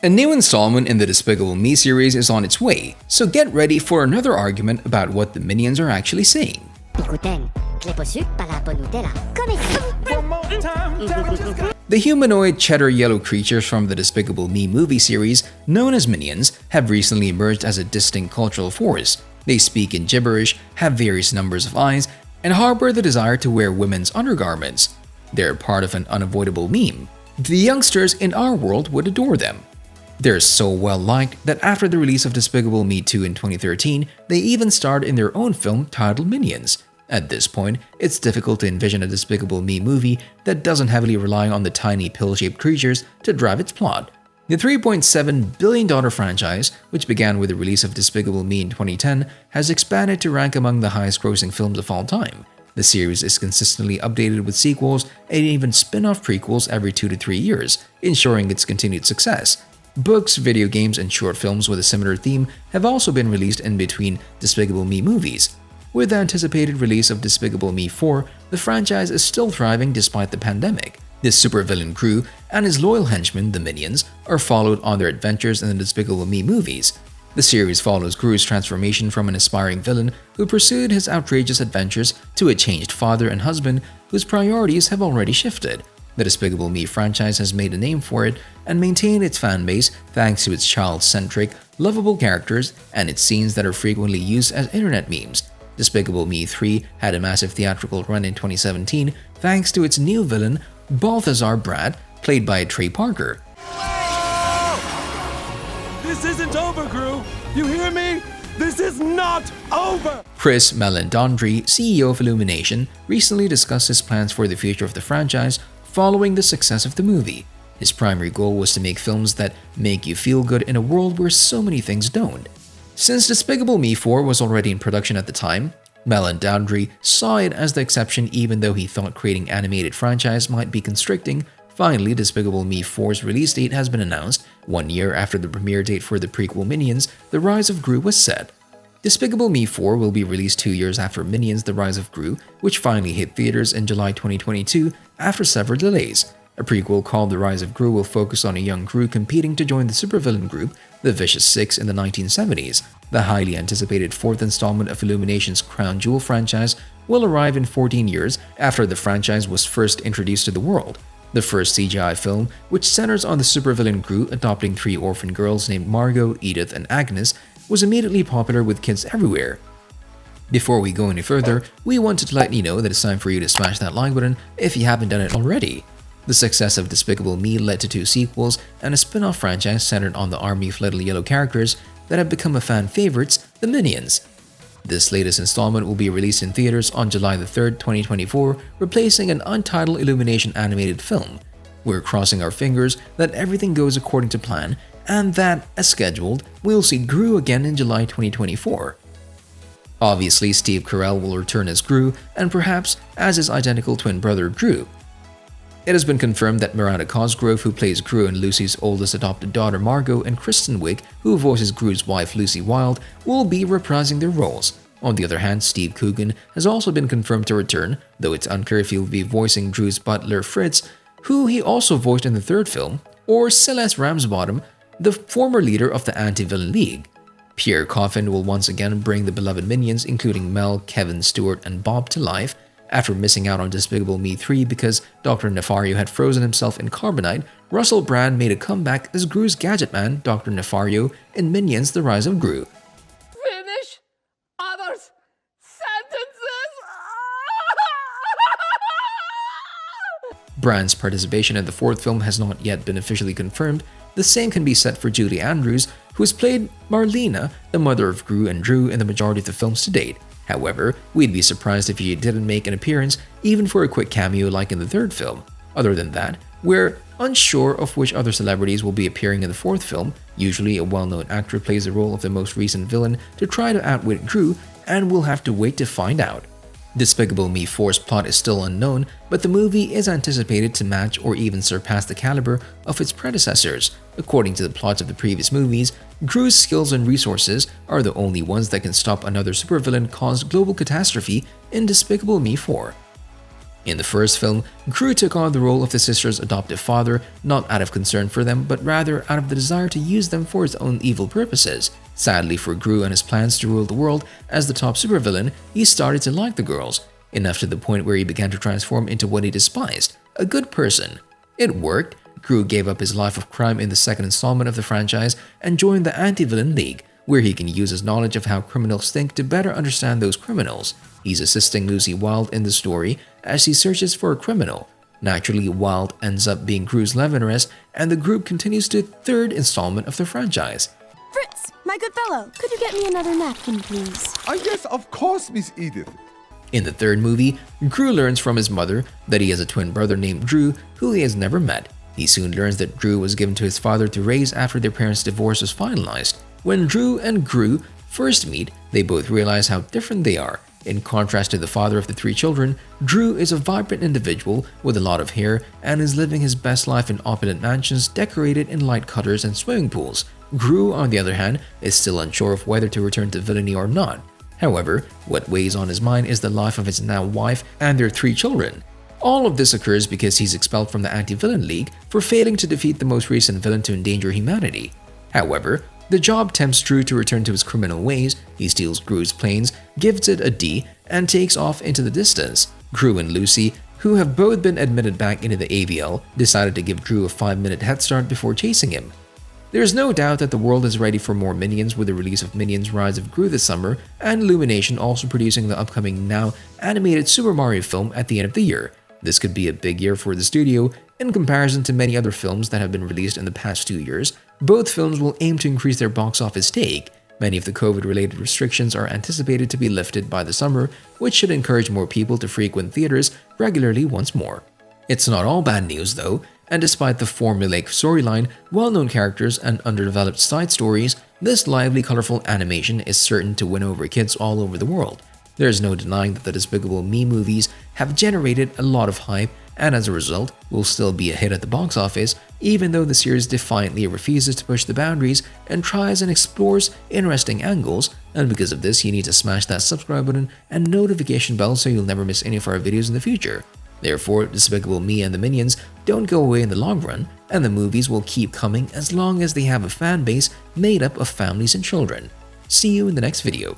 A new installment in the Despicable Me series is on its way, so get ready for another argument about what the Minions are actually saying. The humanoid cheddar yellow creatures from the Despicable Me movie series, known as Minions, have recently emerged as a distinct cultural force. They speak in gibberish, have various numbers of eyes, and harbor the desire to wear women's undergarments. They're part of an unavoidable meme. The youngsters in our world would adore them. They're so well liked that after the release of Despicable Me 2 in 2013, they even starred in their own film titled Minions. At this point, it's difficult to envision a Despicable Me movie that doesn't heavily rely on the tiny pill-shaped creatures to drive its plot. The $3.7 billion franchise, which began with the release of Despicable Me in 2010, has expanded to rank among the highest-grossing films of all time. The series is consistently updated with sequels and even spin-off prequels every 2 to 3 years, ensuring its continued success. Books, video games, and short films with a similar theme have also been released in between Despicable Me movies. With the anticipated release of Despicable Me 4, the franchise is still thriving despite the pandemic. This supervillain Gru and his loyal henchmen, the Minions, are followed on their adventures in the Despicable Me movies. The series follows Gru's transformation from an aspiring villain who pursued his outrageous adventures to a changed father and husband whose priorities have already shifted. The Despicable Me franchise has made a name for it and maintained its fan base thanks to its child-centric, lovable characters and its scenes that are frequently used as internet memes. Despicable Me 3 had a massive theatrical run in 2017 thanks to its new villain, Balthazar Brad, played by Trey Parker. This isn't over, Gru! You hear me? This is not over! Chris Meledandri, CEO of Illumination, recently discussed his plans for the future of the franchise following the success of the movie. His primary goal was to make films that make you feel good in a world where so many things don't. Since Despicable Me 4 was already in production at the time, Meledandri saw it as the exception even though he thought creating animated franchise might be constricting. Finally, Despicable Me 4's release date has been announced. 1 year after the premiere date for the prequel Minions, The Rise of Gru was set. Despicable Me 4 will be released 2 years after Minions The Rise of Gru, which finally hit theaters in July 2022 after several delays. A prequel called The Rise of Gru will focus on a young Gru competing to join the supervillain group, the Vicious Six, in the 1970s. The highly anticipated fourth installment of Illumination's Crown Jewel franchise will arrive in 14 years after the franchise was first introduced to the world. The first CGI film, which centers on the supervillain Gru adopting 3 orphan girls named Margot, Edith, and Agnes, was immediately popular with kids everywhere. Before we go any further, we wanted to let you know that it's time for you to smash that like button if you haven't done it already. The success of Despicable Me led to 2 sequels and a spin-off franchise centered on the army of little yellow characters that have become a fan favorites, the Minions. This latest installment will be released in theaters on July 3rd, 2024, replacing an untitled Illumination animated film. We're crossing our fingers that everything goes according to plan and that, as scheduled, we'll see Gru again in July 2024. Obviously, Steve Carell will return as Gru and perhaps as his identical twin brother Drew. It has been confirmed that Miranda Cosgrove, who plays Gru, and Lucy's oldest adopted daughter Margot, and Kristen Wiig, who voices Gru's wife Lucy Wilde, will be reprising their roles. On the other hand, Steve Coogan has also been confirmed to return, though it's unclear if he will be voicing Gru's butler Fritz, who he also voiced in the third film, or Celeste Ramsbottom, the former leader of the Anti-Villain League. Pierre Coffin will once again bring the beloved Minions, including Mel, Kevin, Stewart, and Bob, to life. After missing out on Despicable Me 3 because Dr. Nefario had frozen himself in carbonite, Russell Brand made a comeback as Gru's gadget man, Dr. Nefario, in Minions The Rise of Gru. Finish others' sentences! Brand's participation in the fourth film has not yet been officially confirmed. The same can be said for Julie Andrews, who has played Marlena, the mother of Gru and Drew, in the majority of the films to date. However, we'd be surprised if she didn't make an appearance, even for a quick cameo like in the third film. Other than that, we're unsure of which other celebrities will be appearing in the fourth film. Usually, a well-known actor plays the role of the most recent villain to try to outwit Gru, and we'll have to wait to find out. Despicable Me 4's plot is still unknown, but the movie is anticipated to match or even surpass the caliber of its predecessors. According to the plots of the previous movies, Gru's skills and resources are the only ones that can stop another supervillain-caused global catastrophe in Despicable Me 4. In the first film, Gru took on the role of the sister's adoptive father, not out of concern for them, but rather out of the desire to use them for his own evil purposes. Sadly for Gru and his plans to rule the world as the top supervillain, he started to like the girls, enough to the point where he began to transform into what he despised, a good person. It worked. Gru gave up his life of crime in the second installment of the franchise and joined the Anti-Villain League, where he can use his knowledge of how criminals think to better understand those criminals. He's assisting Lucy Wilde in the story as he searches for a criminal. Naturally, Wilde ends up being Gru's love interest, and the group continues to the third installment of the franchise. Fritz, my good fellow, could you get me another napkin, please? Yes, of course, Miss Edith. In the third movie, Gru learns from his mother that he has a twin brother named Drew who he has never met. He soon learns that Drew was given to his father to raise after their parents' divorce was finalized. When Drew and Gru first meet, they both realize how different they are. In contrast to the father of the three children, Drew is a vibrant individual with a lot of hair and is living his best life in opulent mansions decorated in light cutters and swimming pools. Gru, on the other hand, is still unsure of whether to return to villainy or not. However, what weighs on his mind is the life of his now wife and their three children. All of this occurs because he's expelled from the Anti-Villain League for failing to defeat the most recent villain to endanger humanity. However, the job tempts Drew to return to his criminal ways. He steals Gru's planes, gives it a D, and takes off into the distance. Gru and Lucy, who have both been admitted back into the AVL, decided to give Drew a 5-minute head start before chasing him. There is no doubt that the world is ready for more Minions with the release of Minions Rise of Gru this summer, and Illumination also producing the upcoming now animated Super Mario film at the end of the year. This could be a big year for the studio. In comparison to many other films that have been released in the past 2 years, both films will aim to increase their box office take. Many of the COVID-related restrictions are anticipated to be lifted by the summer, which should encourage more people to frequent theaters regularly once more. It's not all bad news though, and despite the formulaic storyline, well-known characters, and underdeveloped side stories, this lively, colorful animation is certain to win over kids all over the world. There is no denying that the Despicable Me movies have generated a lot of hype, and as a result, will still be a hit at the box office, even though the series defiantly refuses to push the boundaries and tries and explores interesting angles. And because of this, you need to smash that subscribe button and notification bell so you'll never miss any of our videos in the future. Therefore, Despicable Me and the Minions don't go away in the long run, and the movies will keep coming as long as they have a fan base made up of families and children. See you in the next video.